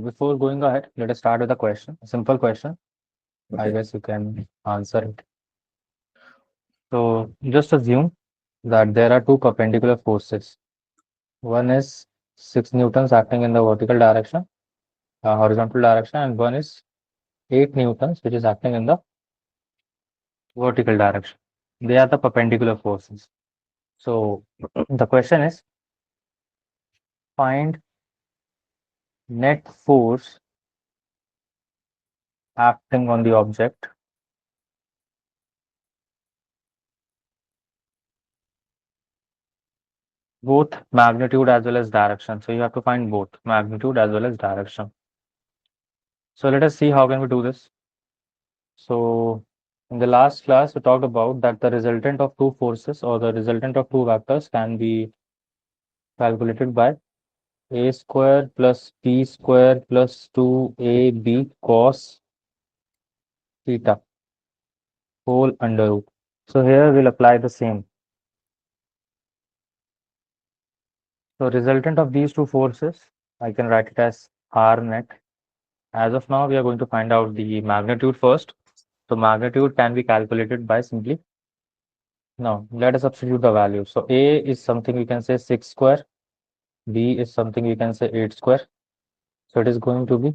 before going ahead, let us start with a question, a simple question. I Okay. guess you can answer it. So just assume that there are two perpendicular forces. One is 6 newtons acting in the vertical direction, horizontal direction, and one is 8 newtons, which is acting in the vertical direction. They are the perpendicular forces. So the question is find net force acting on the object, both magnitude as well as direction. So you have to find both magnitude as well as direction. So let us see how can we do this. So in the last class, we talked about that the resultant of two forces or the resultant of two vectors can be calculated by a square plus b square plus 2ab cos theta whole under root. So here we'll apply the same. So resultant of these two forces, I can write it as R net. As of now, we are going to find out the magnitude first. So magnitude can be calculated by simply, now let us substitute the value. So A is something we can say 6 square, B is something we can say 8 square. So it is going to be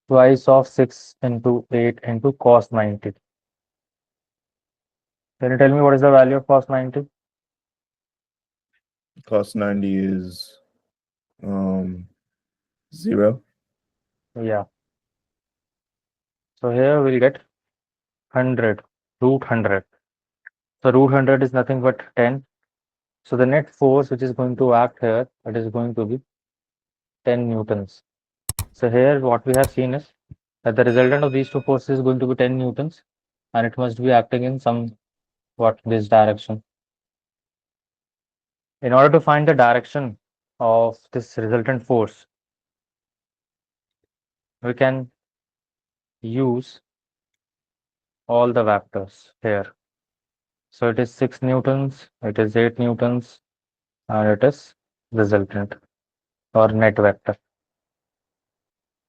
twice of 6 into 8 into cos 90. Can you tell me what is the value of cos 90? Cos 90 is 0. Yeah. So here we'll get 100, root 100. So root 100 is nothing but 10. So the net force which is going to act here, it is going to be 10 newtons. So here what we have seen is that the resultant of these two forces is going to be 10 newtons and it must be acting in some what this direction. In order to find the direction of this resultant force, we can use all the vectors here. So it is 6 newtons, it is 8 newtons, and it is resultant or net vector.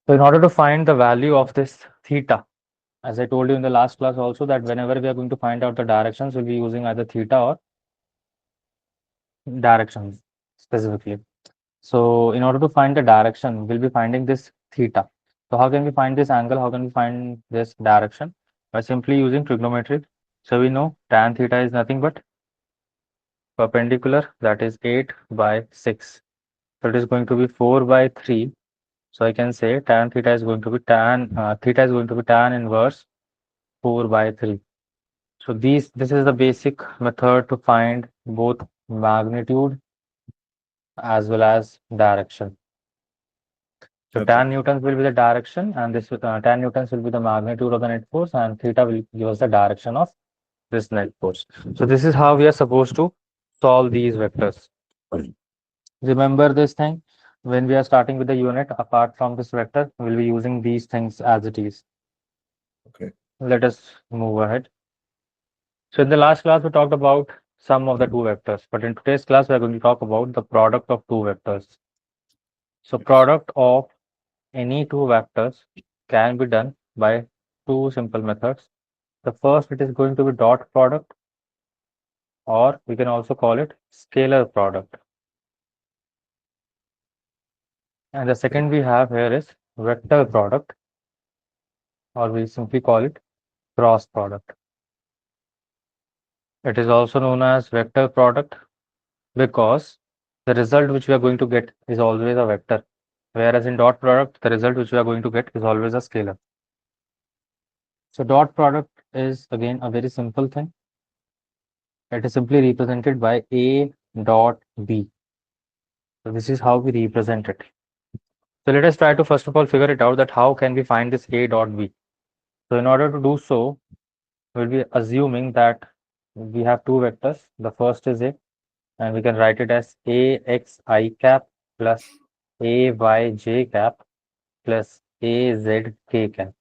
So in order to find the value of this theta, as I told you in the last class also that whenever we are going to find out the directions, we'll be using either theta or directions specifically. So in order to find the direction, we'll be finding this theta. So how can we find this angle? How can we find this direction? By simply using trigonometry. So we know tan theta is nothing but perpendicular, that is 8 by 6. So it is going to be 4 by 3. So I can say tan theta is going to be theta is going to be tan inverse 4 by 3. So this is the basic method to find both magnitude as well as direction. So Okay. tan newtons will be the direction, and this tan newtons will be the magnitude of the net force, and theta will give us the direction of this net force. So this is how we are supposed to solve these vectors. Remember this thing, when we are starting with the unit, apart from this vector, we'll be using these things as it is. Okay. Let us move ahead. So in the last class, we talked about sum of the two vectors, but in today's class, we are going to talk about the product of two vectors. So Yes. product of any two vectors can be done by two simple methods. The first, it is going to be dot product, or we can also call it scalar product. And the Okay. second we have here is vector product, or we simply call it cross product. It is also known as vector product because the result which we are going to get is always a vector, whereas in dot product, the result which we are going to get is always a scalar. So dot product is again a very simple thing. It is simply represented by A dot B. So this is how we represent it. So let us try to first of all figure it out that how can we find this A dot B. So in order to do so, we'll be assuming that we have two vectors. The first is A, and we can write it as AXI cap plus AYJ cap plus AZK cap.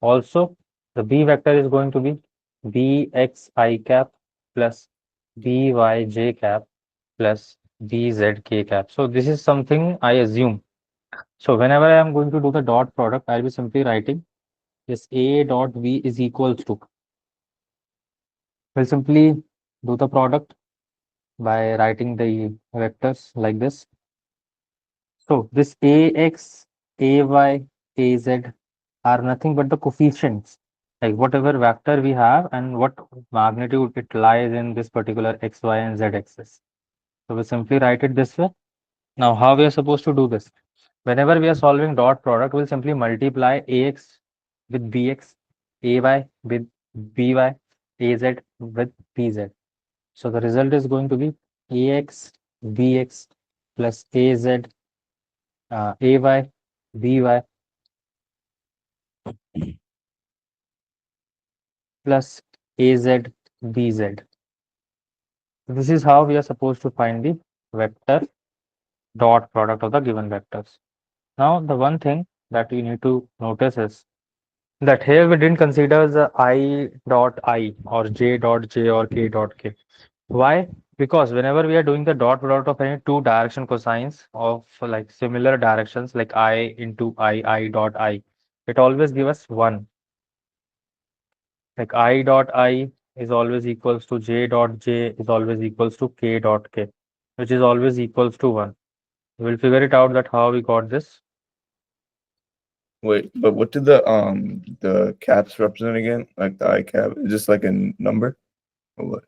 Also, the B vector is going to be BXI cap plus BYJ cap plus B Z K cap. So this is something I assume. So whenever I am going to do the dot product, I'll be simply writing this A dot B is equals to. We'll simply do the product by writing the vectors like this. So this AX, AY, AZ are nothing but the coefficients, like whatever vector we have and what magnitude it lies in this particular X, Y, and Z axis. So we simply write it this way. Now, how we are supposed to do this? Whenever we are solving dot product, we'll simply multiply AX with BX, AY with BY, AZ with BZ. So the result is going to be AX, BX plus AZ, AY, BY plus AZ, BZ. This is how we are supposed to find the vector dot product of the given vectors. Now, the one thing that you need to notice is that here we didn't consider the I dot I or J dot J or K dot K. Why? Because whenever we are doing the dot product of any two direction cosines of like similar directions like I into I dot I, it always gives us 1. Like I dot I is always equals to J dot J is always equals to K dot K, which is always equals to 1. We'll figure it out that how we got this. Wait, but what did the caps represent again? Like the I cap? Is just like a number or what?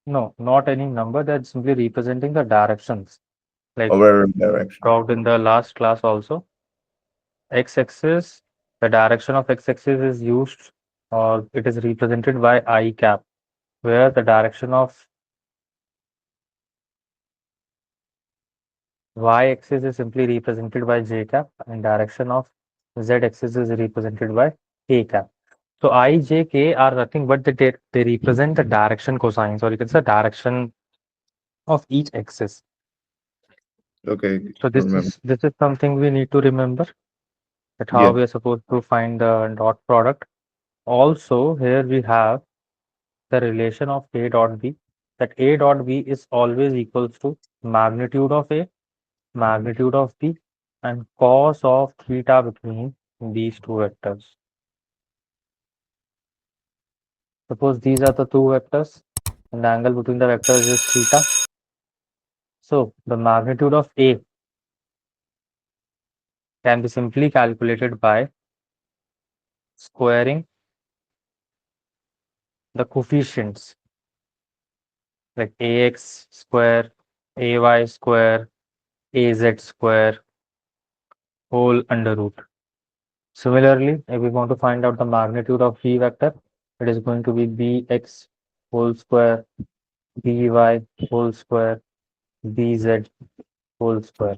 No, not any number. That's simply representing the directions. Like Oh, right, direction. talked in the last class also. X-axis, the direction of x-axis is used or it is represented by I cap, where the direction of y-axis is simply represented by j cap and direction of z-axis is represented by k cap. So I, j, k are nothing but they represent the direction cosines or you can say direction of each axis. Okay, So remember. this is something we need to remember that how Yeah. we are supposed to find the dot product. Also, here we have the relation of A dot B, that A dot B is always equals to magnitude of A, magnitude of B, and cos of theta between these two vectors. Suppose these are the two vectors, and the angle between the vectors is theta. So the magnitude of A can be simply calculated by squaring the coefficients like AX square, AY square, AZ square, whole under root. Similarly, if we want to find out the magnitude of B vector, it is going to be Bx whole square, By whole square, Bz whole square,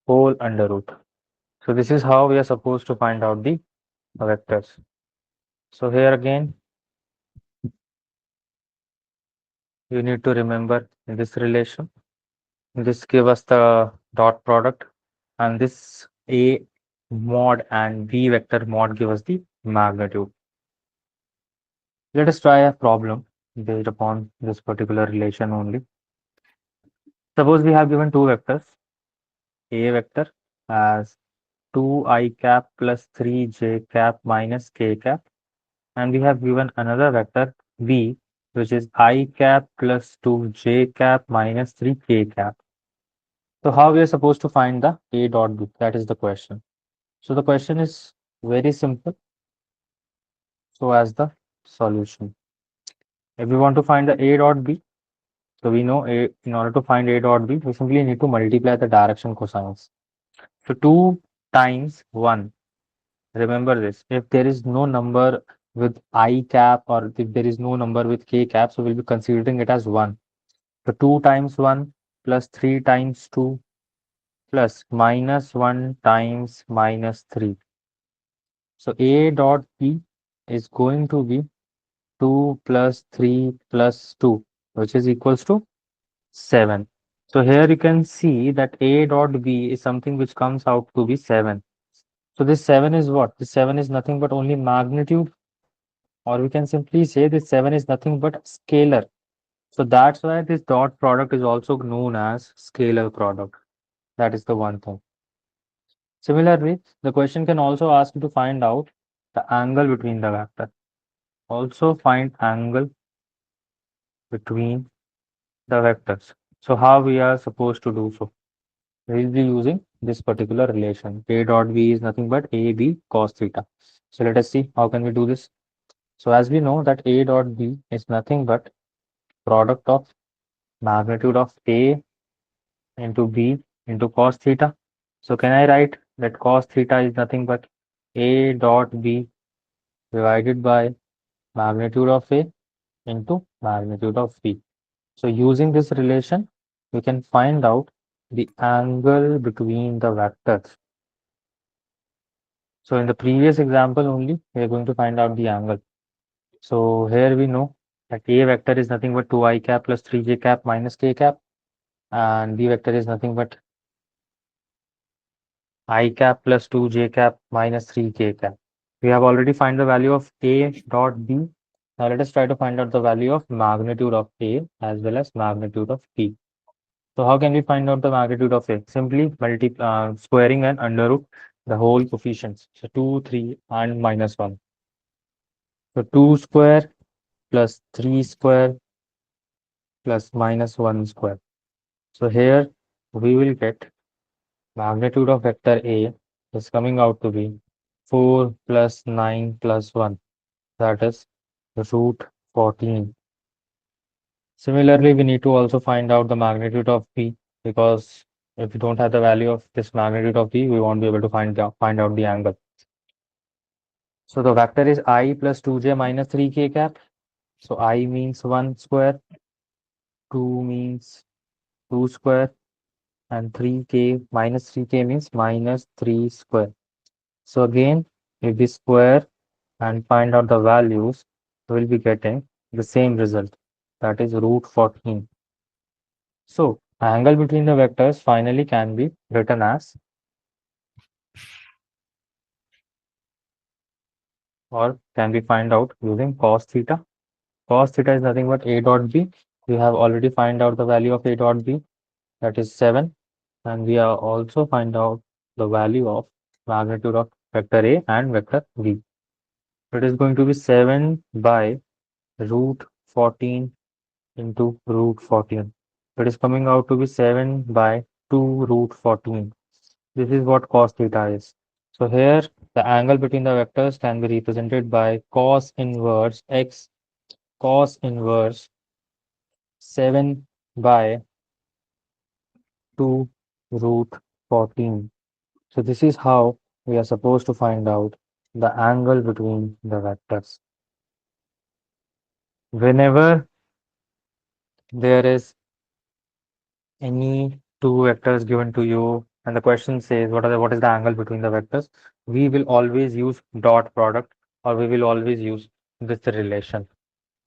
whole under root. So this is how we are supposed to find out the vectors. So here again, you need to remember this relation. This give us the dot product and this A mod and B vector mod give us the magnitude. Let us try a problem based upon this particular relation only. Suppose we have given two vectors, A vector as 2I cap plus 3J cap minus K cap, and we have given another vector V, which is I cap plus 2J cap minus 3K cap. So how we are supposed to find the A dot B? That is the question. So the question is very simple. So as the solution, if we want to find the A dot B, so we know in order to find A dot B, we simply need to multiply the direction cosines. So 2 times 1. Remember this. If there is no number with I cap or if there is no number with K cap, so we'll be considering it as 1. So 2 times 1 plus 3 times 2 plus minus 1 times minus 3. So A dot B is going to be 2 plus 3 plus 2, which is equals to 7. So here you can see that A dot B is something which comes out to be 7. So this 7 is what? This 7 is nothing but only magnitude, or we can simply say this 7 is nothing but scalar. So that's why this dot product is also known as scalar product. That is the one thing. Similarly, the question can also ask you to find out the angle between the vector. Also find angle between the vectors. So how we are supposed to do so? We will be using this particular relation. A dot B is nothing but AB cos theta. So let us see how can we do this. So as we know that A dot B is nothing but product of magnitude of A into B into cos theta. So can I write that cos theta is nothing but A dot B divided by magnitude of A into magnitude of B. So using this relation, we can find out the angle between the vectors. So in the previous example only, we are going to find out the angle. So here we know that A vector is nothing but 2i cap plus 3j cap minus k cap, and B vector is nothing but I cap plus 2j cap minus 3k cap. We have already find the value of A dot B. Now let us try to find out the value of magnitude of A as well as magnitude of B. So how can we find out the magnitude of A? Simply squaring and under root the whole coefficients. So 2, 3 and minus 1. So 2 square plus 3 square plus minus 1 square. So here we will get magnitude of vector A is coming out to be 4 plus 9 plus 1. That is root 14. Similarly, we need to also find out the magnitude of B, because if we don't have the value of this magnitude of B, we won't be able to find out the angle. So the vector is I plus 2j minus 3k cap. So I means 1 square, 2 means 2 square, and 3k minus 3k means minus 3 square. So again, if we square and find out the values, we will be getting the same result, that is root 14. So angle between the vectors finally can be written as, or can be find out using cos theta. Cos theta is nothing but A dot B. We have already find out the value of A dot B, that is 7, and we are also find out the value of magnitude of vector A and vector B. It is going to be 7 by root 14 into root 14. It is coming out to be 7 by 2 root 14. This is what cos theta is. So here the angle between the vectors can be represented by cos inverse x cos inverse 7 by 2 root 14. So this is how we are supposed to find out the angle between the vectors. Whenever there is any two vectors given to you and the question says what is the angle between the vectors, we will always use dot product, or we will always use this relation.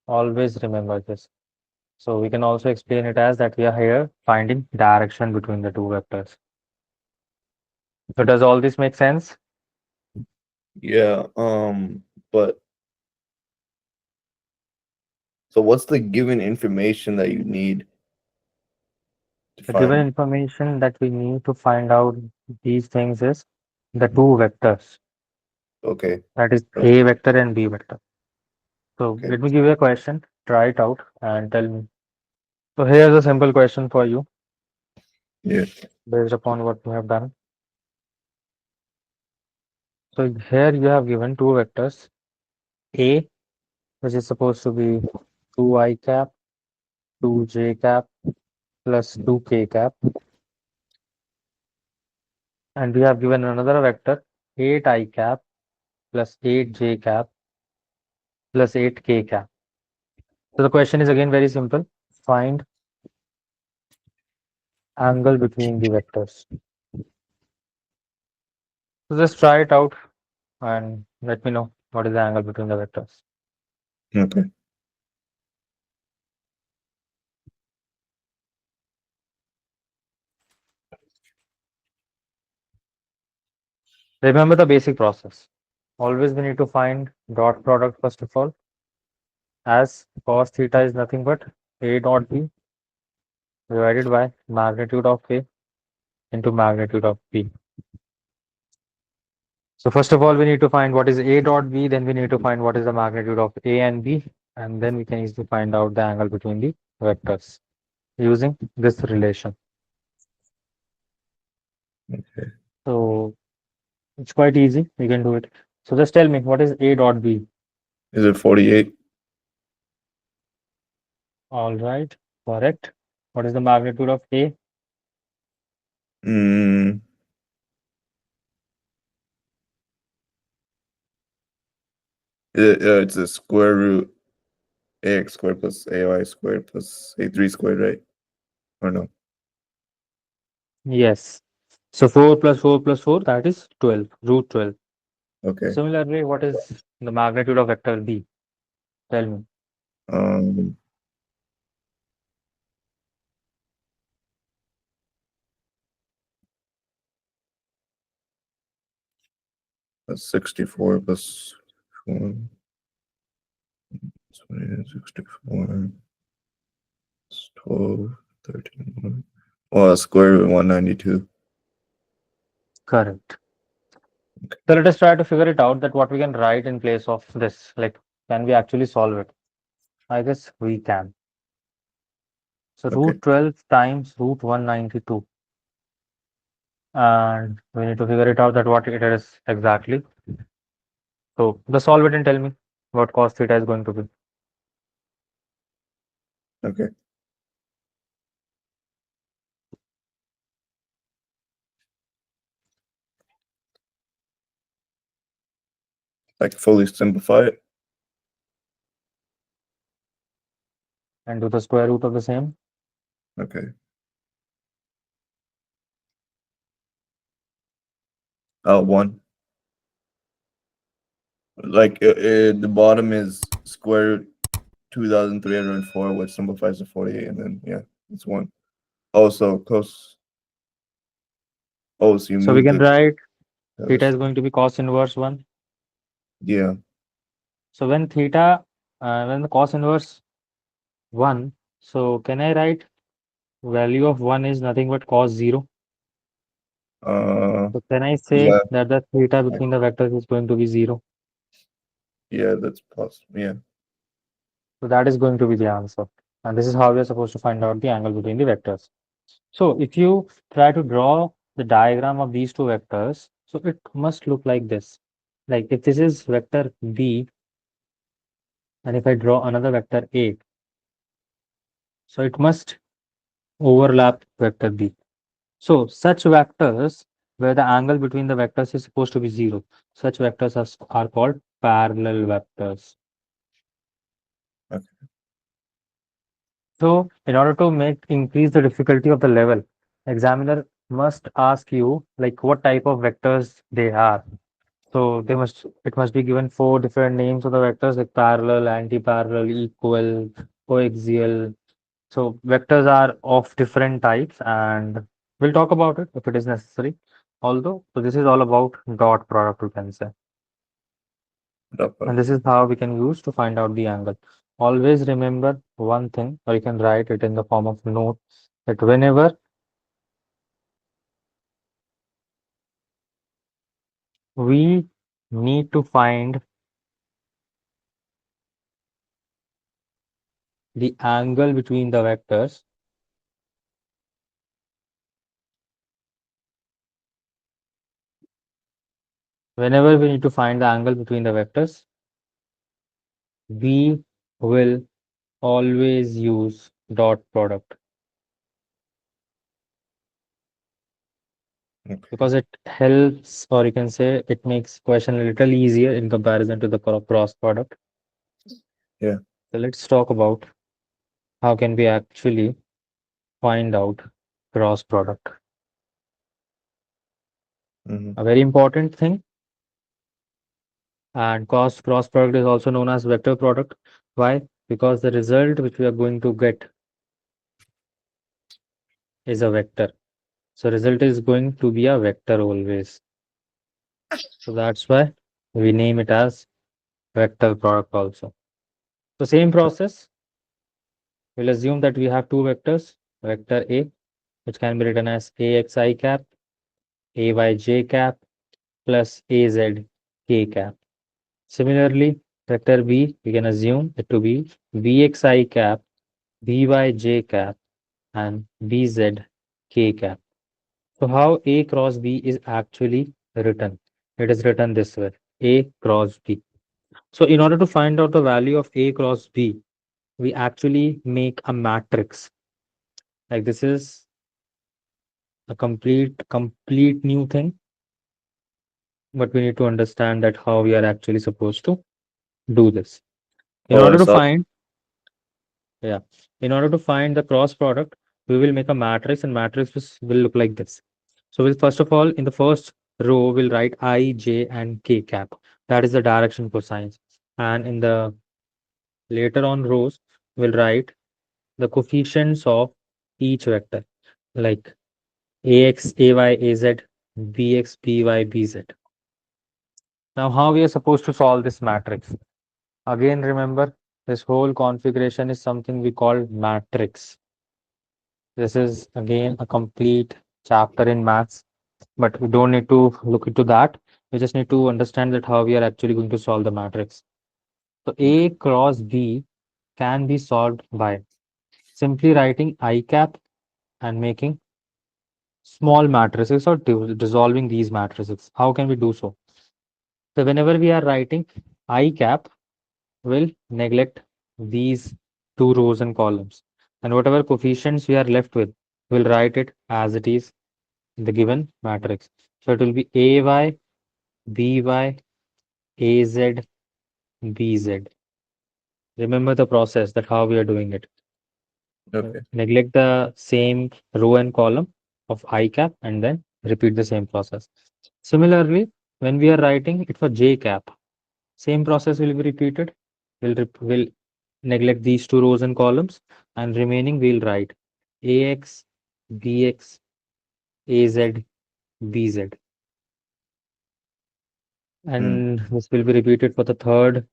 Always remember this. So we can also explain it as that we are here finding direction between the two vectors. So does all this make sense? Yeah. But so what's the given information that you need to The given find? information that we need to find out these things is the two vectors, Okay. that is Oh, A vector and B vector. So okay. let me give you a question, try it out and tell me. So here's a simple question for you Yeah. based upon what we have done. So here you have given two vectors, A, which is supposed to be 2i cap, 2j cap plus 2k cap, and we have given another vector, 8i cap plus 8j cap plus 8k cap. So the question is again very simple. Find angle between the vectors. So just try it out and let me know what is the angle between the vectors. Okay. Remember the basic process. Always we need to find dot product first of all, as cos theta is nothing but A dot B divided by magnitude of A into magnitude of B. So first of all, we need to find what is A dot B, then we need to find what is the magnitude of A and B, and then we can easily find out the angle between the vectors using this relation. Okay. So it's quite easy. We can do it. So just tell me what is A dot B. Is it 48? All right, correct. What is the magnitude of A? Mm, it's a square root ax squared plus ay squared plus a3 squared, right? Or no? Yes. So 4 plus 4 plus 4, that is 12, root 12. Okay. Similarly, what is the magnitude of vector B? Tell me. Um, that's 64 plus 1, 64, it's 12, 13. Well, square root 192. Correct. So let us try to figure it out that what we can write in place of this. Like, can we actually solve it? I guess we can. So Okay. root 12 times root 192. And we need to figure it out that what it is exactly. So just solve it and tell me what cos theta is going to be. Okay. I can fully simplify it. And do the square root of the same. Okay. 1. Like the bottom is square root 2304, which simplifies to 48, and then yeah, it's 1. Also, cos. Oh, so you So we moved can it. write theta That's, is going to be cos inverse 1. yeah. So when theta, when the cos inverse 1, so can I write value of 1 is nothing but cos 0? Uh, So can I say yeah. that the theta I- between the vectors is going to be 0? Yeah, that's possible. Yeah. So that is going to be the answer. And this is how we are supposed to find out the angle between the vectors. So if you try to draw the diagram of these two vectors, so it must look like this. Like if this is vector B, and if I draw another vector A, so it must overlap vector B. So such vectors where the angle between the vectors is supposed to be 0, such vectors are called parallel vectors. Okay. So in order to make increase the difficulty of the level, examiner must ask you like what type of vectors they are. So it must be given four different names of the vectors like parallel, anti-parallel, equal, coaxial. So vectors are of different types and we'll talk about it if it is necessary. Although, so this is all about dot product, we can say. And this is how we can use to find out the angle. Always remember one thing, or you can write it in the form of note that whenever we need to find the angle between the vectors, whenever we need to find the angle between the vectors, we will always use dot product Okay. because it helps, or you can say it makes question a little easier in comparison to the cross product. Yeah. So let's talk about how can we actually find out cross product. Mm-hmm. A very important thing, and cross product is also known as vector product. Why? Because the result which we are going to get is a vector. So result is going to be a vector always. So that's why we name it as vector product also. So same process. We'll assume that we have two vectors, vector A, which can be written as AXI cap, AYJ cap, plus AZ K cap. Similarly, vector B, we can assume it to be VXI cap, VYJ cap, and VZ K cap. So how A cross B is actually written? It is written this way, A cross B. So in order to find out the value of A cross B, we actually make a matrix. Like this is a complete new thing, but we need to understand that how we are actually supposed to do this. In Oh, I order to saw. find, yeah, in order to find the cross product, we will make a matrix, and will look like this. So we'll first of all, in the first row, we'll write I, J, and K cap. That is the direction cosines. And in the later on rows, we'll write the coefficients of each vector, like AX, AY, AZ, BX, BY, BZ. Now, how we are supposed to solve this matrix? Again, remember, this whole configuration is something we call matrix. This is again a complete chapter in maths, but we don't need to look into that. We just need to understand that how we are actually going to solve the matrix. So A Okay. cross B can be solved by simply writing I cap and making small matrices or dissolving these matrices. How can we do so? So whenever we are writing I cap, we'll neglect these two rows and columns. And whatever coefficients we are left with, we'll write it as it is in the given matrix. So it will be AY, BY, AZ, BZ. Remember the process that how we are doing it. Okay. Neglect the same row and column of I cap and then repeat the same process. Similarly, when we are writing it for J cap, same process will be repeated. We'll neglect these two rows and columns, and remaining we'll write AX, BX, AZ, BZ. Hmm. And this will be repeated for the third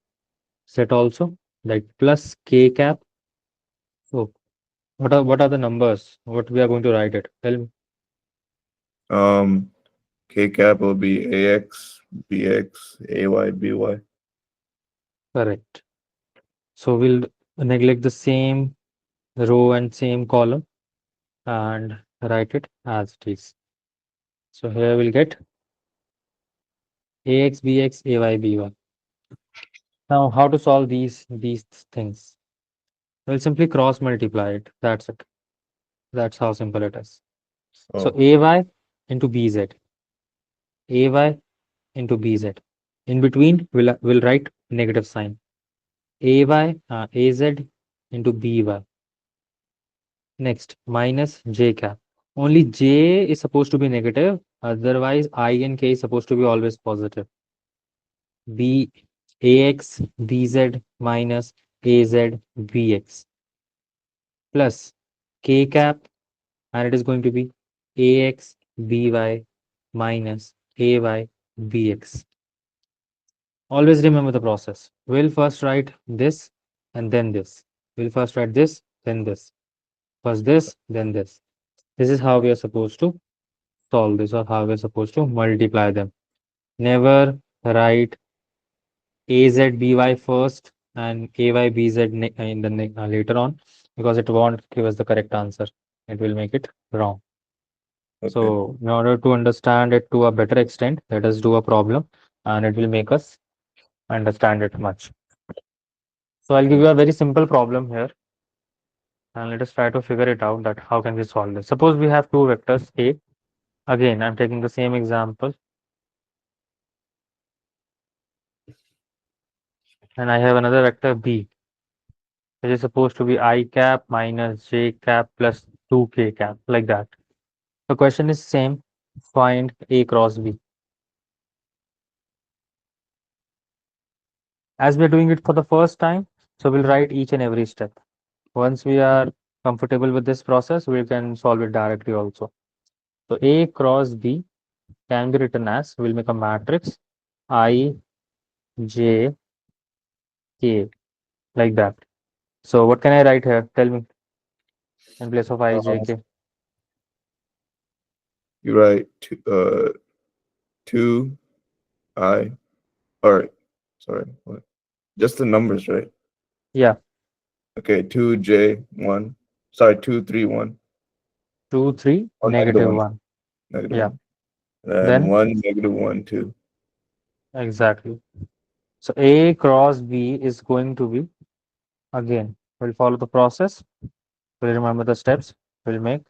set also, like plus K cap. So what are the numbers? What we are going to write it? Tell me. Um, K cap will be AX, BX, AY, BY. Correct. So we'll neglect the same row and same column and write it as it is. So here we'll get AX, BX, AY, BY. Now, how to solve these things? We'll simply cross multiply it. That's it. That's how simple it is. So Oh, AY into BZ, AY into BZ. In between, we'll write negative sign. AZ into BY. Next, minus J cap. Only J is supposed to be negative. Otherwise, I and K is supposed to be always positive. B AX BZ minus AZ BX plus K cap, and it is going to be AX BY minus AY BX. Always remember the process. We'll first write this and then this. We'll first write this, then this. First this, then this. This is how we are supposed to solve this, or how we are supposed to multiply them. Never write AZBY first and AYBZ in the later on, because it won't give us the correct answer. It will make it wrong. okay. So in order to understand it to a better extent, let us do a problem, and it will make us understand it much. So I'll give you a very simple problem here, and let us try to figure it out that how can we solve this. Suppose we have two vectors A. Again, I'm taking the same example, and I have another vector B, which is supposed to be I cap minus J cap plus 2K cap, like that. The question is same, find A cross B. As we're doing it for the first time, so we'll write each and every step. Once we are comfortable with this process, we can solve it directly also. So A cross B can be written as, we'll make a matrix I, J, K, like that. So what can I write here? Tell me. in place of I, J, Um, K. you write two I. All right. Sorry. What? Just the numbers, right? Yeah, Okay. Two J one. Sorry. Two three one. 2, 3, Oh, negative negative one. 1. Negative Yeah, one. And then one negative one two. exactly. So A cross B is going to be, again, we'll follow the process. We'll remember the steps. We'll make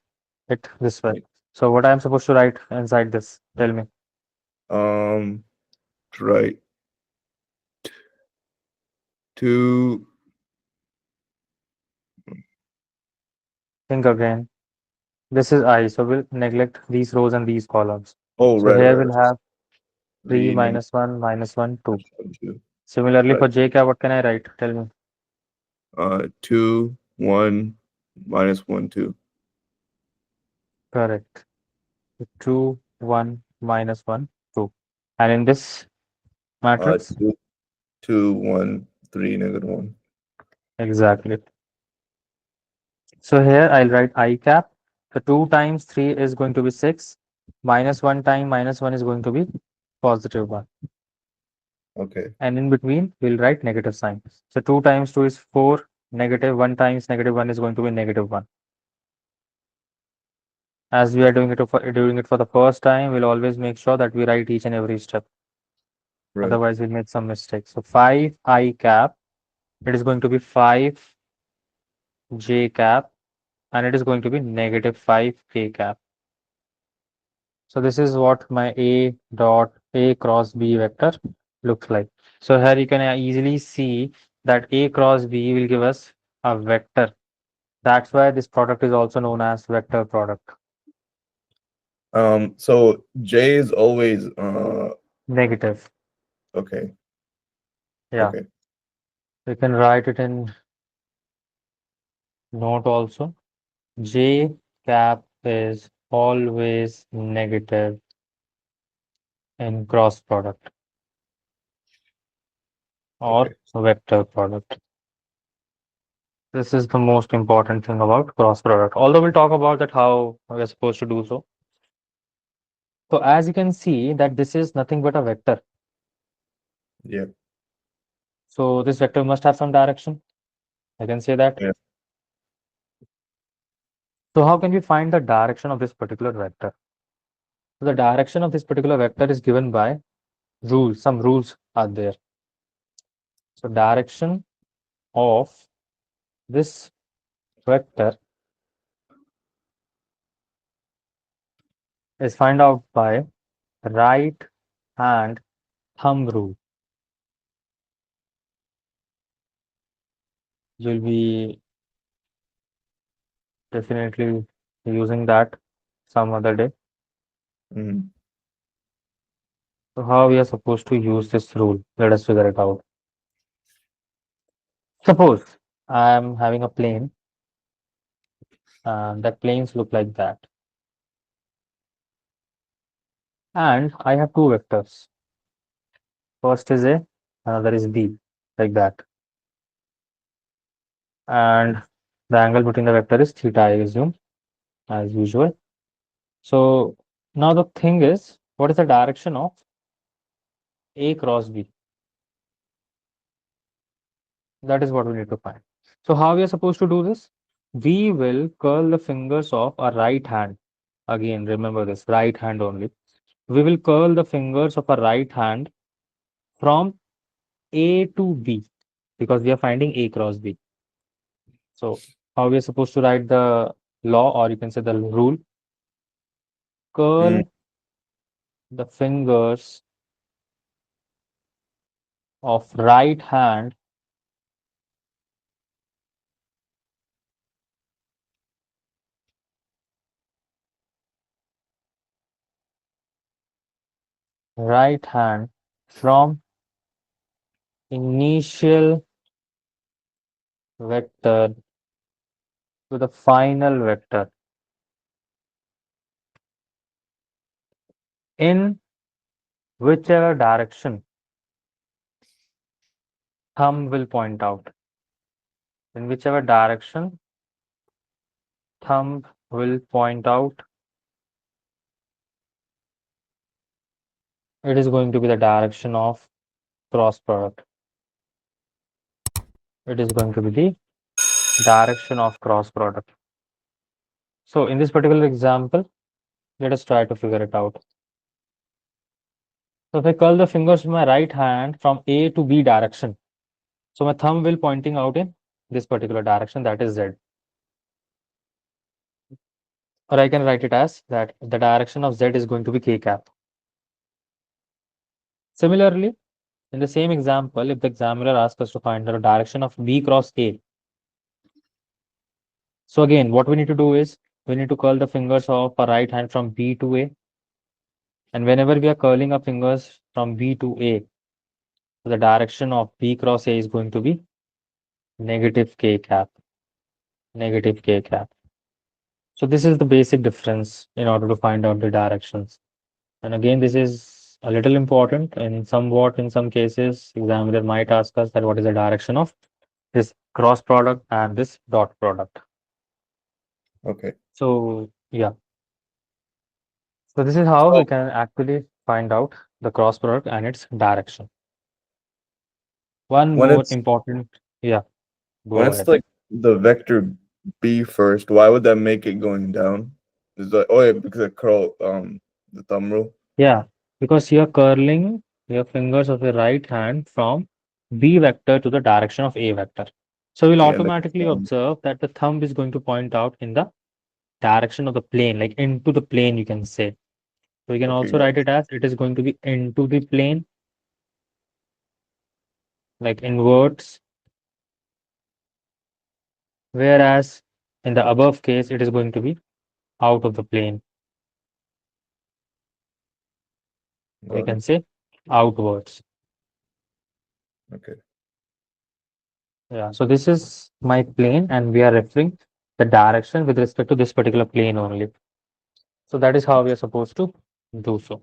it this way. Right. So what I'm supposed to write inside this? Tell me. Um. Right. Two. Think again. This is I, so we'll neglect these rows and these columns. Oh, So right. here Right. we'll have 3 Three negative minus 1 minus 1, 2. one two. Similarly Right. for J cap, what can I write? Tell me. Two one minus one two. Correct. 2, 1, minus 1, 2. And in this matrix, Two two one three negative one. exactly. So here I'll write I cap. So 2 times 3 is going to be 6. Minus 1 time minus 1 is going to be positive 1. Okay. And in between, we'll write negative sign. So 2 times 2 is 4. Negative 1 times negative 1 is going to be negative 1. As we are doing it for the first time, we'll always make sure that we write each and every step. Right. Otherwise, we'll make some mistakes. So 5 I cap, it is going to be 5 J cap, and it is going to be negative 5 K cap. So this is what my A dot A cross B vector looks like. So here you can easily see that A cross B will give us a vector. That's why this product is also known as vector product. So J is always Negative. okay. Yeah. Okay. You can write it in note also. J cap is always negative in cross product or Okay. vector product. This is the most important thing about cross product. Although we'll talk about that how we're supposed to do so. So as you can see that this is nothing but a vector. Yeah. So this vector must have some direction. I can say that. Yeah. So how can we find the direction of this particular vector? So the direction of this particular vector is given by rules. Some rules are there. So direction of this vector is find out by right hand thumb rule. You'll be definitely using that some other day. Mhm. So how we are supposed to use this rule? Let us figure it out. Suppose I am having a plane and that planes look like that. And I have two vectors. First is A, another is B, like that. And the angle between the vector is theta, I assume, as usual. So now the thing is, what is the direction of A cross B? That is what we need to find. So how we are supposed to do this? We will curl the fingers of our right hand. Again, remember this, right hand only. We will curl the fingers of our right hand from A to B because we are finding A cross B. So how we are supposed to write the law, or you can say the rule? Mm. Curl the fingers of right hand from initial vector to the final vector in whichever direction thumb will point out. In whichever direction thumb will point out, it is going to be the direction of cross product. It is going to be the direction of cross product. So in this particular example, let us try to figure it out. So if I curl the fingers of my right hand from A to B direction, so my thumb will pointing out in this particular direction, that is Z. Or I can write it as that the direction of Z is going to be K cap. Similarly, in the same example, if the examiner asks us to find the direction of B cross A, so again, what we need to do is we need to curl the fingers of our right hand from B to A. And whenever we are curling our fingers from B to A, the direction of B cross A is going to be negative K cap, negative K cap. So this is the basic difference in order to find out the directions. And again, this is a little important and somewhat in some cases, examiner might ask us that what is the direction of this cross product and this dot product. Okay. So yeah, so this is how we So can actually find out the cross product and its direction. One when more it's important, yeah, when go it's ahead. like the vector B first, why would that make it going down? Is that oh yeah, because I curl the thumb rule? Yeah, because you're curling your fingers of your right hand from B vector to the direction of A vector. So we'll Yeah, and automatically observe that the thumb is going to point out in the direction of the plane, like into the plane, you can say. So we can okay, also got write it as it is going to be into the plane, like inwards, whereas in the above case, it is going to be out of the plane. We got can it. say outwards. Okay. Yeah, so this is my plane, and we are referring the direction with respect to this particular plane only. So that is how we are supposed to do so.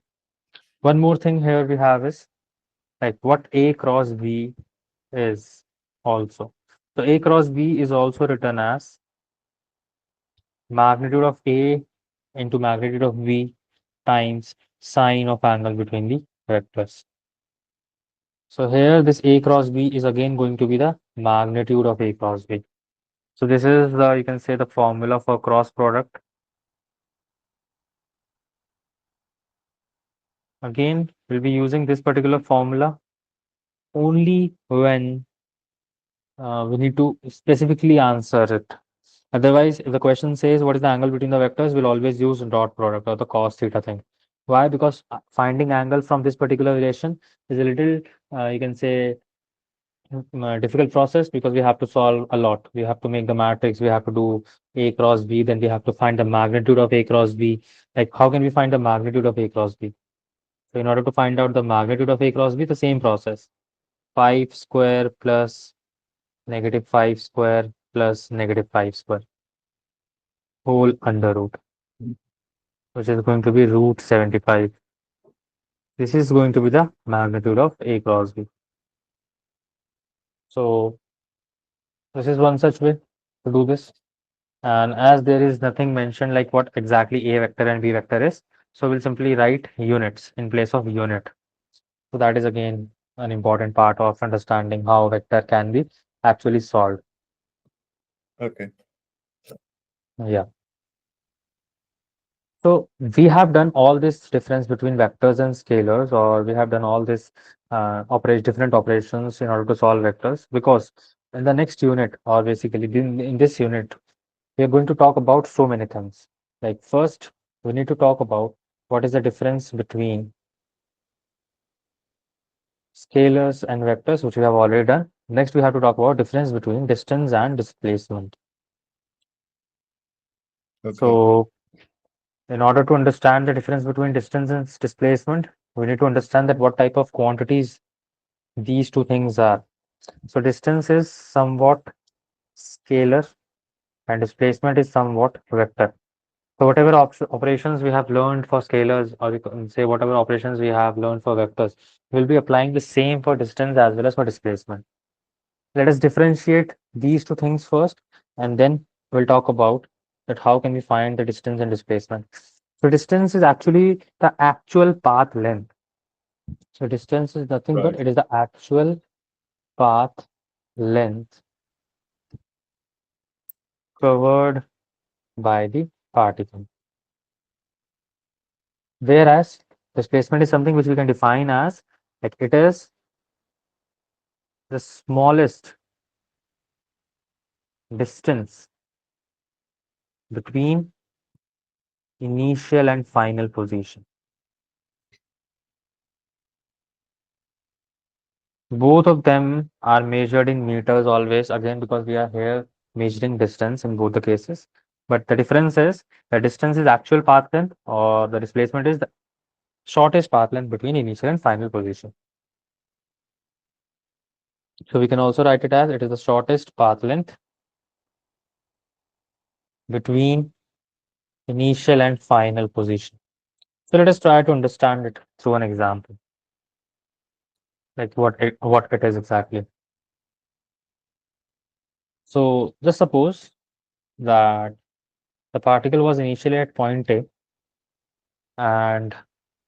One more thing here we have is like what A cross B is also. So A cross B is also written as magnitude of A into magnitude of B times sine of angle between the vectors. So here this A cross B is again going to be the magnitude of A cross B. So this is the, you can say, the formula for cross product. Again, we'll be using this particular formula only when we need to specifically answer it. Otherwise, if the question says what is the angle between the vectors, we'll always use dot product or the cos theta thing. Why? Because finding angle from this particular relation is a little, you can say, difficult process because we have to solve a lot. We have to make the matrix, we have to do A cross B, then we have to find the magnitude of A cross B. Like, how can we find the magnitude of A cross B? So, in order to find out the magnitude of A cross B, the same process 5 square plus negative 5 square plus negative 5 square whole under root, which is going to be root 75. This is going to be the magnitude of A cross B. So this is one such way to do this. And as there is nothing mentioned like what exactly A vector and B vector is, so we'll simply write units in place of unit. So that is again an important part of understanding how vector can be actually solved. Okay. Yeah. So we have done all this difference between vectors and scalars, or we have done all this different operations in order to solve vectors. Because in the next unit, or basically in this unit, we are going to talk about so many things. Like first, we need to talk about what is the difference between scalars and vectors, which we have already done. Next, we have to talk about difference between distance and displacement. Okay. So in order to understand the difference between distance and displacement, we need to understand that what type of quantities these two things are. So distance is somewhat scalar and displacement is somewhat vector. So whatever operations we have learned for scalars, or you can say whatever operations we have learned for vectors, we'll be applying the same for distance as well as for displacement. Let us differentiate these two things first, and then we'll talk about that how can we find the distance and displacement. So distance is actually the actual path length. So distance is nothing but Right. it is the actual path length covered by the particle. Whereas displacement is something which we can define as like it is the smallest distance between initial and final position. Both of them are measured in meters always, again, because we are here measuring distance in both the cases. But the difference is the distance is actual path length or the displacement is the shortest path length between initial and final position. So we can also write it as it is the shortest path length between initial and final position. So let us try to understand it through an example, like what it is exactly. So just suppose that the particle was initially at point A and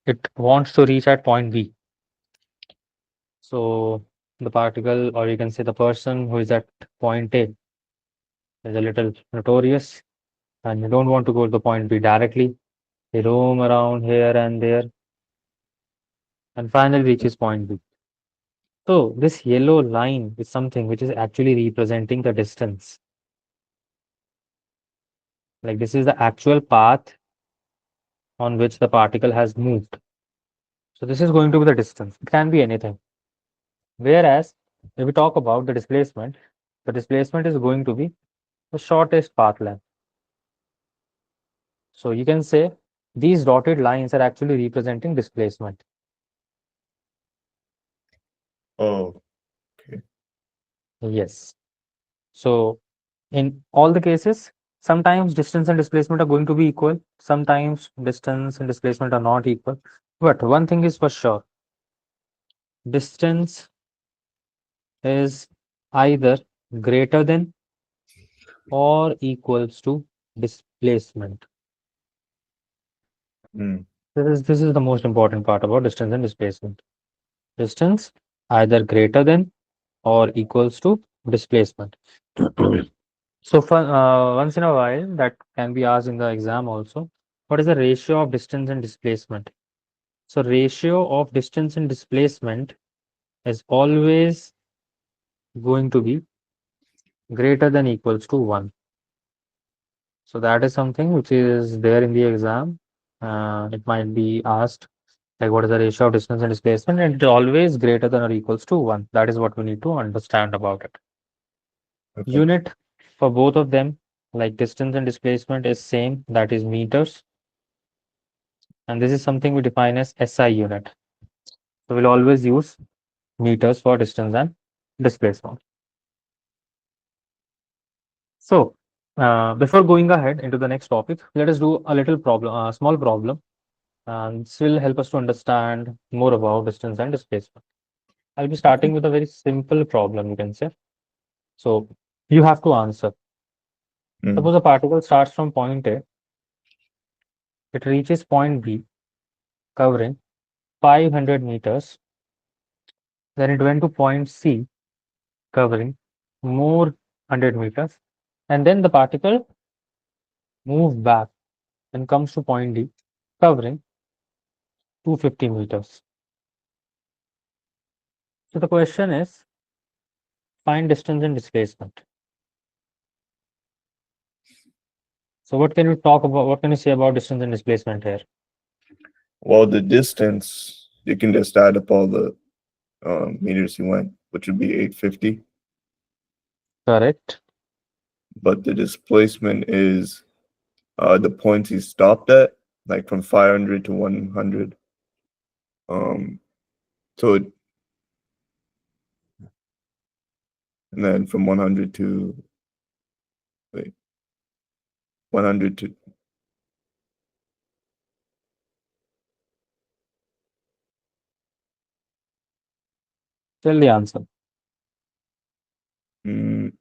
it wants to reach at point B. So the particle, or you can say the person who is at point A, is a little notorious and you don't want to go to the point B directly. They roam around here and there and finally reaches point B. So this yellow line is something which is actually representing the distance. Like this is the actual path on which the particle has moved. So this is going to be the distance. It can be anything. Whereas if we talk about the displacement is going to be the shortest path length. So you can say these dotted lines are actually representing displacement. Oh, okay. Yes. So in all the cases, sometimes distance and displacement are going to be equal. Sometimes distance and displacement are not equal. But one thing is for sure, distance is either greater than or equals to displacement. Mm. This is the most important part about distance and displacement. Distance either greater than or equals to displacement. So for once in a while that can be asked in the exam also. What is the ratio of distance and displacement? So ratio of distance and displacement is always going to be greater than equals to 1. So that is something which is there in the exam. It might be asked like what is the ratio of distance and displacement, and it's always greater than or equals to 1. That is what we need to understand about it. Okay. Unit for both of them, like distance and displacement, is same, that is meters, and this is something we define as SI unit. So we'll always use meters for distance and displacement. So before going ahead into the next topic, let us do a little problem, small problem, and this will help us to understand more about distance and displacement. I'll be Okay. starting with a very simple problem, you can say. So you have to answer. Mm. Suppose a particle starts from point A, it reaches point B, covering 500 meters, then it went to point C, covering more 100 meters, and then the particle moves back and comes to point D, covering 250 meters. So the question is find distance and displacement. So what can you talk about? What can you say about distance and displacement here? Well, the distance, you can just add up all the meters you went, which would be 850. Correct. But the displacement is the points he stopped at, like from 500 to 100. Um, so, and then from 100 to, wait, 100 to, Tell the answer. mm,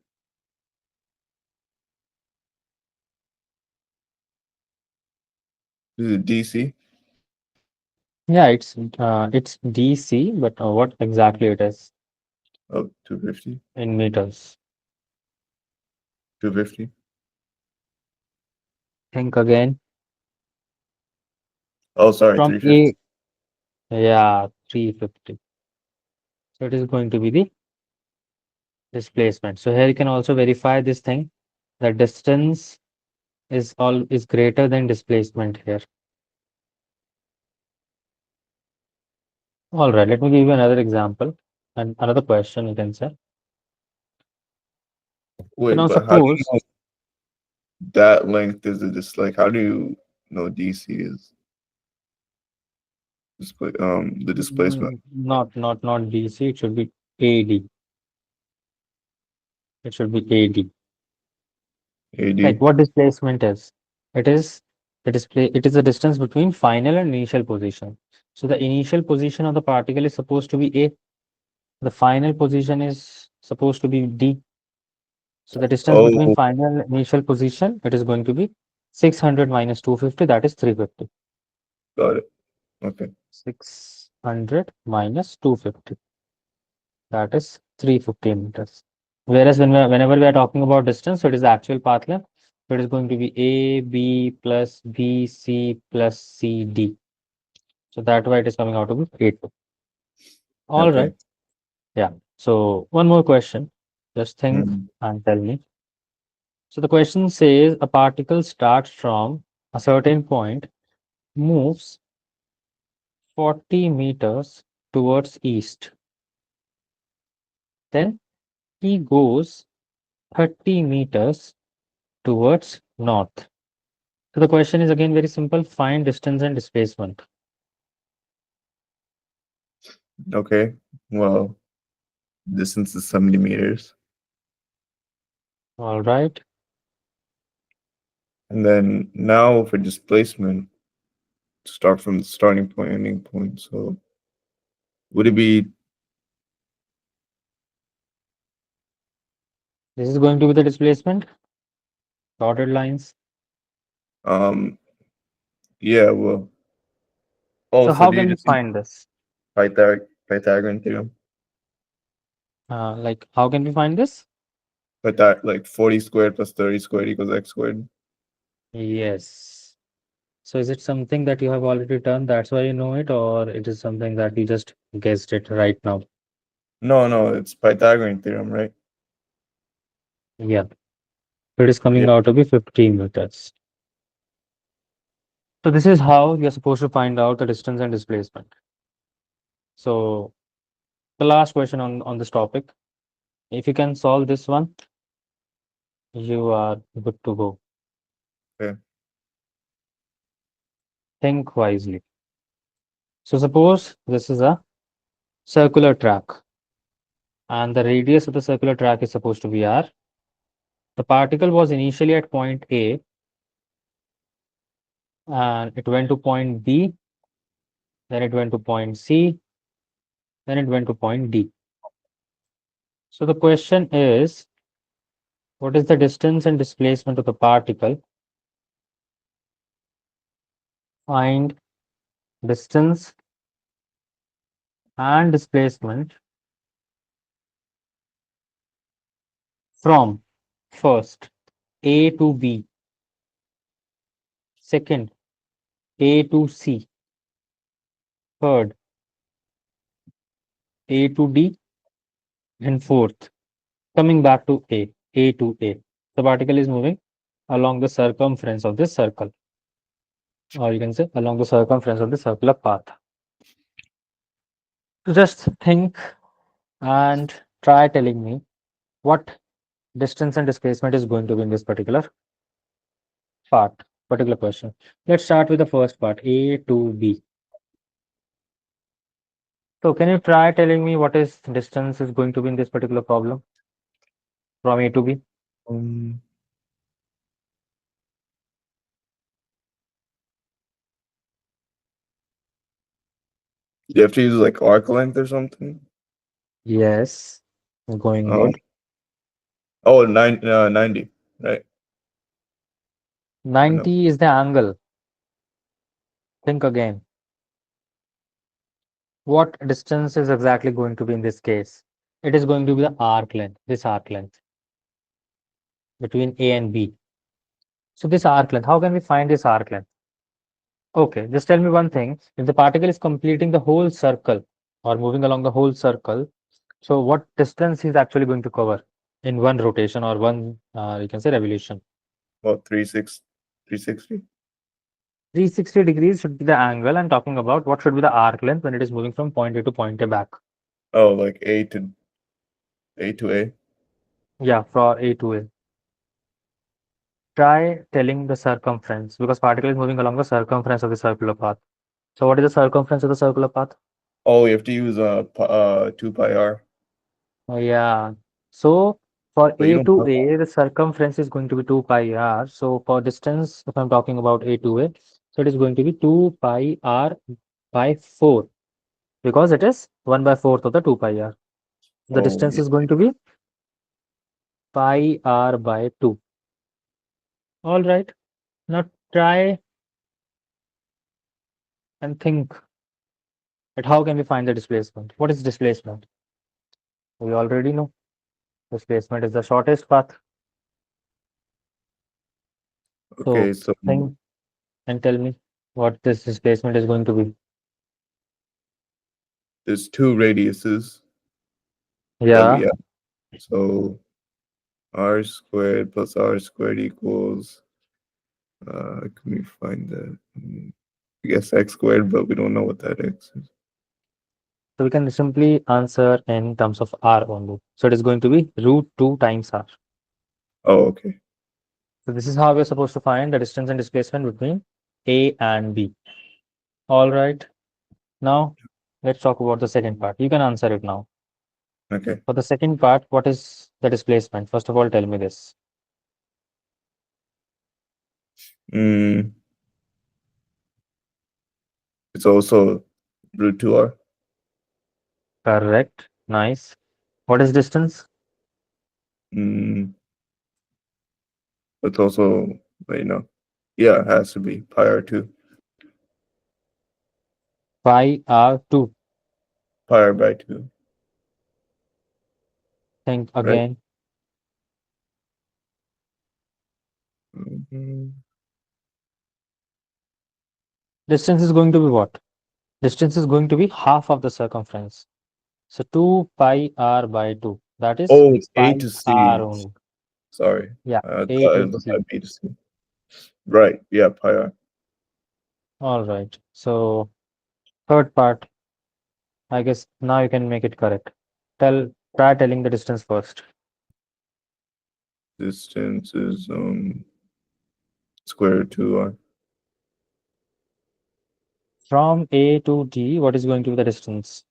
Is it DC? Yeah, it's DC, but what exactly it is Oh, 250. in meters? 250. Think again. Oh, sorry, From 350. A, yeah, 350. So it is going to be the displacement. So here you can also verify this thing. The distance is greater than displacement here. All right, let me give you another example and another question you can say. So Wait, now but how do you suppose know that length is it just like how do you know DC is the displacement? not DC, it should be AD. It should be AD. Like AD? what displacement is? It is it is the distance between final and initial position. So the initial position of the particle is supposed to be A. The final position is supposed to be D. So the distance between Oh, final and initial position, it is going to be 600 minus 250, that is 350. got it. Okay. 600 minus 250, that is 350 meters. Whereas whenever we are talking about distance, so it is the actual path length. So it is going to be A, B plus B, C plus C, D. So that way it is coming out to be 8. All Okay. right. Yeah. So one more question. Just think Mm. and tell me. So the question says a particle starts from a certain point, moves 40 meters towards east. Then he goes 30 meters towards north. So the question is again very simple. Find distance and displacement. Okay. Well, distance is 70 meters. All right. And then now for displacement, start from the starting point, ending point. So would it be This is going to be the displacement. Dotted lines. um yeah, well, oh, So so how do you can we just use find this? Pythagorean theorem? Like how can we find this? But that like 40 squared plus 30 squared equals x squared. Yes. So is it something that you have already done? That's why you know it, or it is something that you just guessed it right now? No, no, it's Pythagorean theorem, right? Yeah. It is Yeah. coming out to be 15 meters. So this is how you're supposed to find out the distance and displacement. So the last question on this topic. If you can solve this one, you are good to go. Okay. Think wisely. So suppose this is a circular track and the radius of the circular track is supposed to be r. The particle was initially at point A and it went to point B, then it went to point C, then it went to point D. So the question is, what is the distance and displacement of the particle? Find distance and displacement from first A to B, second A to C, third A to D, and fourth coming back to A to A. The particle is moving along the circumference of this circle, or you can say along the circumference of the circular path. So just think and try telling me what distance and displacement is going to be in this particular question. Let's start with the first part, A to B. So can you try telling me what is distance is going to be in this particular problem from A to B? Um, you have to use like arc length or something. Yes, going Um, good. oh, 90, right? Or no? 90 is the angle. Think again. What distance is exactly going to be in this case? It is going to be the arc length, this arc length between A and B. So this arc length, how can we find this arc length? Okay, just tell me one thing. If the particle is completing the whole circle or moving along the whole circle, so what distance is actually going to cover in one rotation or one, you can say revolution? About 360. 360 degrees should be the angle. I'm talking about what should be the arc length when it is moving from point A to point A back. Oh, like A to A. Yeah, for A to A. Try telling the circumference because particle is moving along the circumference of the circular path. So what is the circumference of the circular path? Oh, you have to use 2 pi r. Yeah. So for But you A don't to have that. A, the circumference is going to be 2 pi r. So for distance, if I'm talking about A to A, so it is going to be 2 pi r by 4 because it is 1 by 4th of the 2 pi r. The Oh, distance yeah. is going to be pi r by 2. All right. Now try and think at how can we find the displacement? What is displacement? We already know. Displacement is the shortest path. Okay, So so think and tell me what this displacement is going to be. there's two radiuses that we Yeah. have. So r squared plus r squared equals, can we find that? I guess x squared, but we don't know what that x is. So we can simply answer in terms of r only. So it is going to be root 2 times r. Oh, okay. So this is how we're supposed to find the distance and displacement between A and B. All right. Now let's talk about the second part. You can answer it now. Okay. For the second part, what is the displacement? First of all, tell me this. Mm, it's also root 2r. Correct. Nice. What is distance? Mm, it's also, wait, no. Yeah, it has to be pi r2. Pi r2. Pi r by 2, Think right? again. Mhm. Distance is going to be what? Distance is going to be half of the circumference. So 2 pi r by 2. That is Oh, it's A pi to r C. only. Sorry. Yeah, I A thought it to was C. B to C. Right. Yeah, pi r. All right. So third part, I guess now you can make it correct. Try telling the distance first. Distance is square root 2r. From A to D, what is going to be the distance?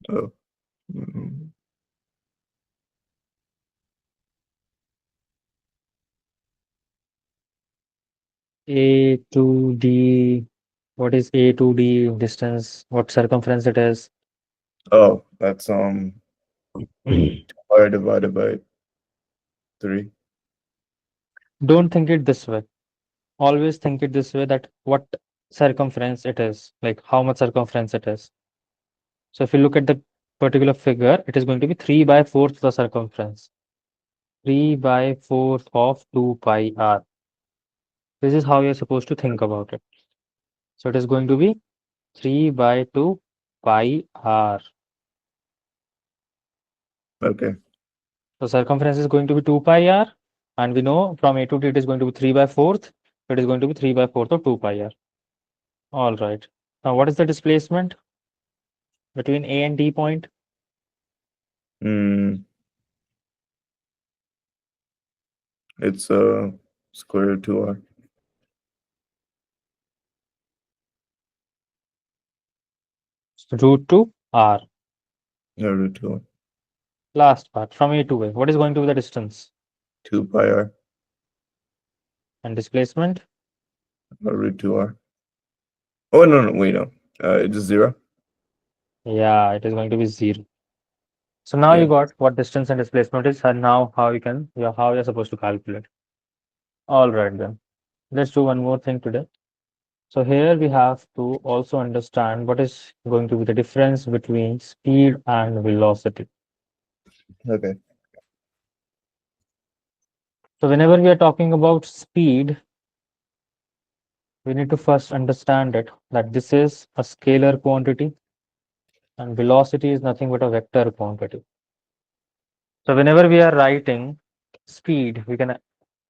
Oh. mhm. A to D. What is A to D distance? What circumference it is? Oh, that's pi r divided by 3. Don't think it this way. Always think it this way that what circumference it is, like how much circumference it is. So if you look at the particular figure, it is going to be 3 by 4th the circumference. 3 by 4th of 2 pi r. This is how you're supposed to think about it. So it is going to be 3 by 2 pi r. Okay. So circumference is going to be 2 pi r. And we know from A to D it is going to be 3 by 4th. So it is going to be 3 by 4th of 2 pi r. All right. Now what is the displacement between A and D point? Mm, it's square root 2r. Root 2 r. Yeah, root 2r. Last part from A to A. What is going to be the distance 2 pi r and displacement? root 2r. Oh, no, no, wait, no. It's 0. Yeah, it is going to be 0. So now you Yeah. got what distance and displacement is, and now how you can, yeah, how you're supposed to calculate. All right then. Let's do one more thing today. So here we have to also understand what is going to be the difference between speed and velocity. Okay. So whenever we are talking about speed, we need to first understand it that this is a scalar quantity and velocity is nothing but a vector quantity. So whenever we are writing speed, we can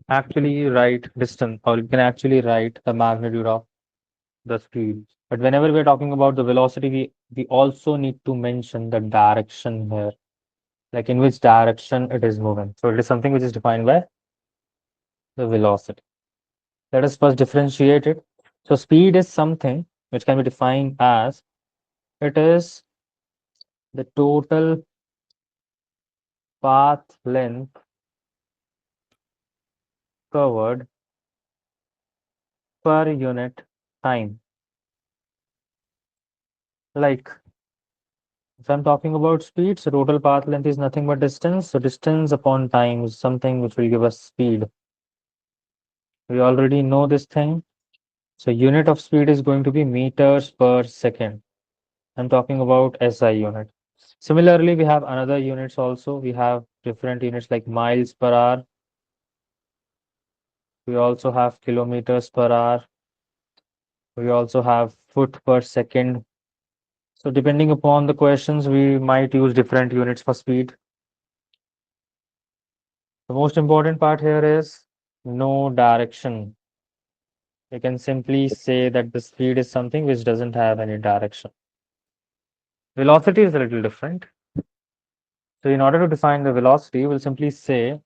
actually write distance or we can actually write the magnitude of the speed. But whenever we are talking about the velocity, we also need to mention the direction here, like in which direction it is moving. So it is something which is defined by the velocity. Let us first differentiate it. So speed is something which can be defined as it is the total path length covered per unit time. Like if I'm talking about speed, so total path length is nothing but distance. So distance upon time is something which will give us speed. We already know this thing. So unit of speed is going to be meters per second. I'm talking about SI unit. Similarly, we have another units also. We have different units like miles per hour. We also have kilometers per hour. We also have foot per second. So depending upon the questions, we might use different units for speed. The most important part here is no direction. You can simply say that the speed is something which doesn't have any direction. Velocity is a little different. So in order to define the velocity, we'll simply say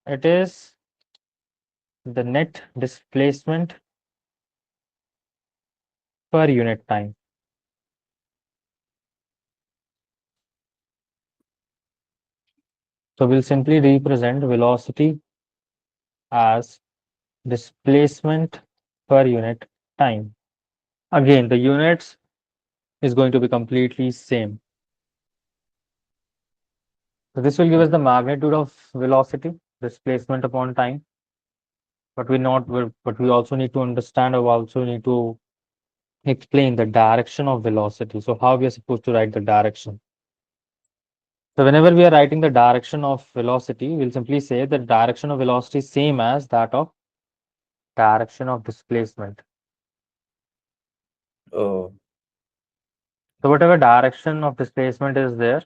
it is the net displacement per unit time. So we'll simply represent velocity as displacement per unit time. Again, the units is going to be completely same. So this will give us the magnitude of velocity, displacement upon time. But we also need to understand or also need to explain the direction of velocity. So how we are supposed to write the direction. So whenever we are writing the direction of velocity, we'll simply say the direction of velocity is same as that of direction of displacement. Oh, So whatever direction of displacement is there,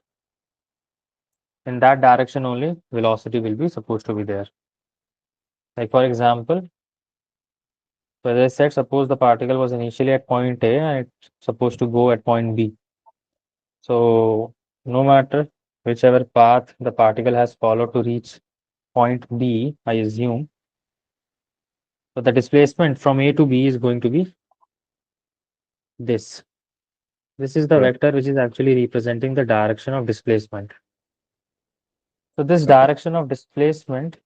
in that direction only velocity will be supposed to be there. Like for example, so as I said, suppose the particle was initially at point A and it's supposed to go at point B. So no matter whichever path the particle has followed to reach point B, I assume, so the displacement from A to B is going to be this. This is the right. vector which is actually representing the direction of displacement. So this Okay. direction of displacement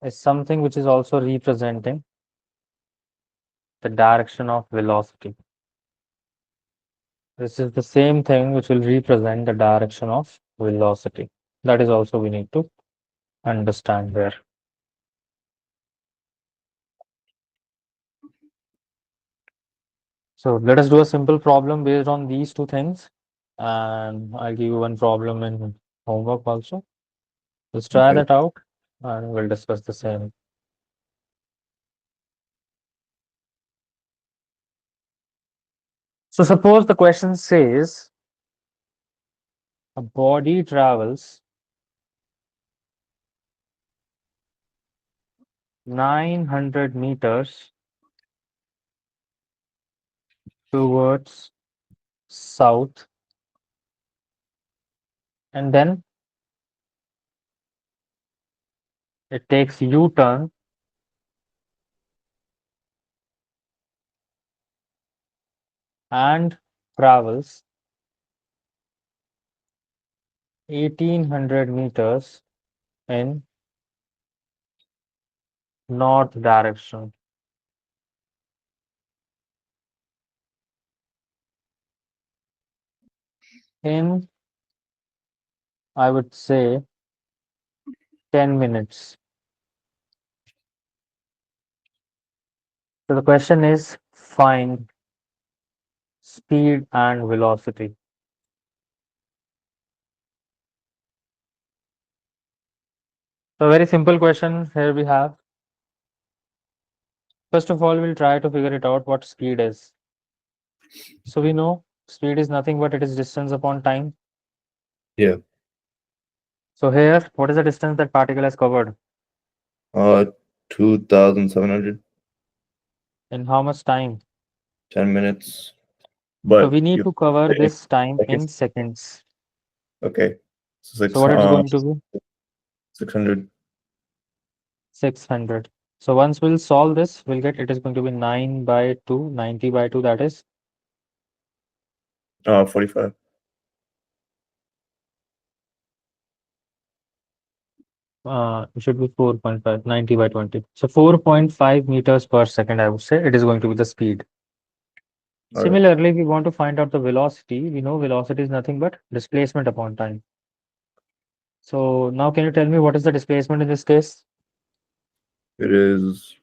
is something which is also representing the direction of velocity. This is the same thing which will represent the direction of velocity. That is also we need to understand there. So let us do a simple problem based on these two things. And I'll give you one problem in homework also. Let's try Okay. that out and we'll discuss the same. So suppose the question says a body travels 900 meters towards south and then it takes U-turn and travels 1800 meters in north direction. In, I would say, 10 minutes. So the question is find speed and velocity. So very simple question here we have. First of all, we'll try to figure it out what speed is. So we know speed is nothing but it is distance upon time. Yeah. So here, what is the distance that particle has covered? Uh, 2,700, In how much time? 10 minutes. So But we need you to cover say this time in seconds. seconds. Okay. So So what it's going to be? 600, 600. So once we'll solve this, we'll get it is going to be 9 by 2, 90 by 2, that is 45. it should be 4.5, 90 by 20. So 4.5 meters per second, I would say it is going to be the speed. All right. Similarly, we want to find out the velocity. We know velocity is nothing but displacement upon time. So now can you tell me what is the displacement in this case? It is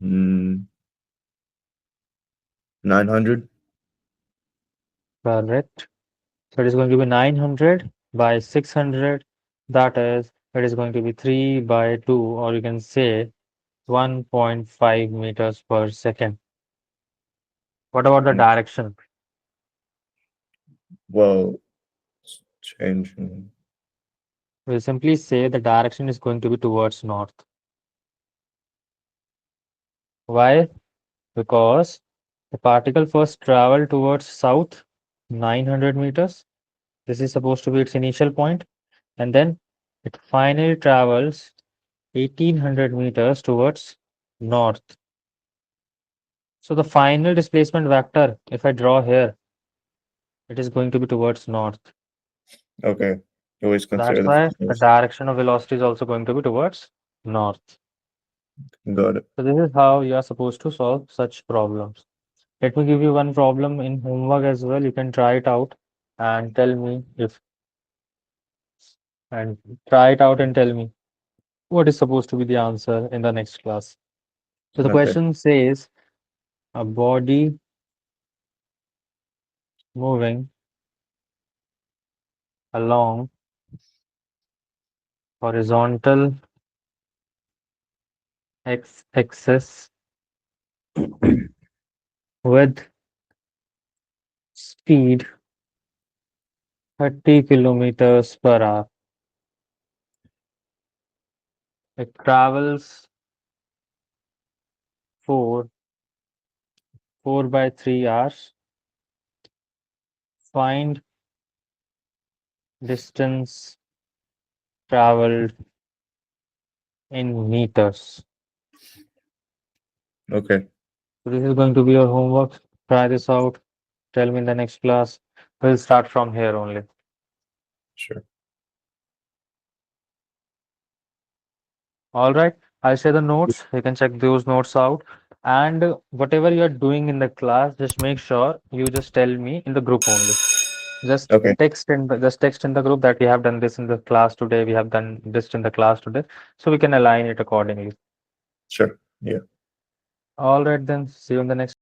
900. Correct. So it is going to be 900 by 600. That is, it is going to be 3 by 2, or you can say 1.5 meters per second. What about the direction? Well, it's changing. We'll simply say the direction is going to be towards north. Why? Because the particle first traveled towards south 900 meters. This is supposed to be its initial point, and then it finally travels 1800 meters towards north. So the final displacement vector, if I draw here, it is going to be towards north. Okay. You always That's consider the why the finals. direction of velocity is also going to be towards north. Got it. So this is how you are supposed to solve such problems. Let me give you one problem in homework as well. You can try it out and tell me if and try it out and tell me what is supposed to be the answer in the next class. So the Okay. question says a body moving along horizontal x-axis with speed 30 kilometers per hour. It travels 4 by 3 hours. Find distance traveled in meters. Okay. So this is going to be your homework. Try this out. Tell me in the next class. We'll start from here only. Sure. All right. I'll share the notes. You can check those notes out. And whatever you are doing in the class, just make sure you just tell me in the group only. Just Okay. text in the group that we have done this in the class today. We have done this in the class today, so we can align it accordingly. Sure. Yeah. All right, then. See you in the next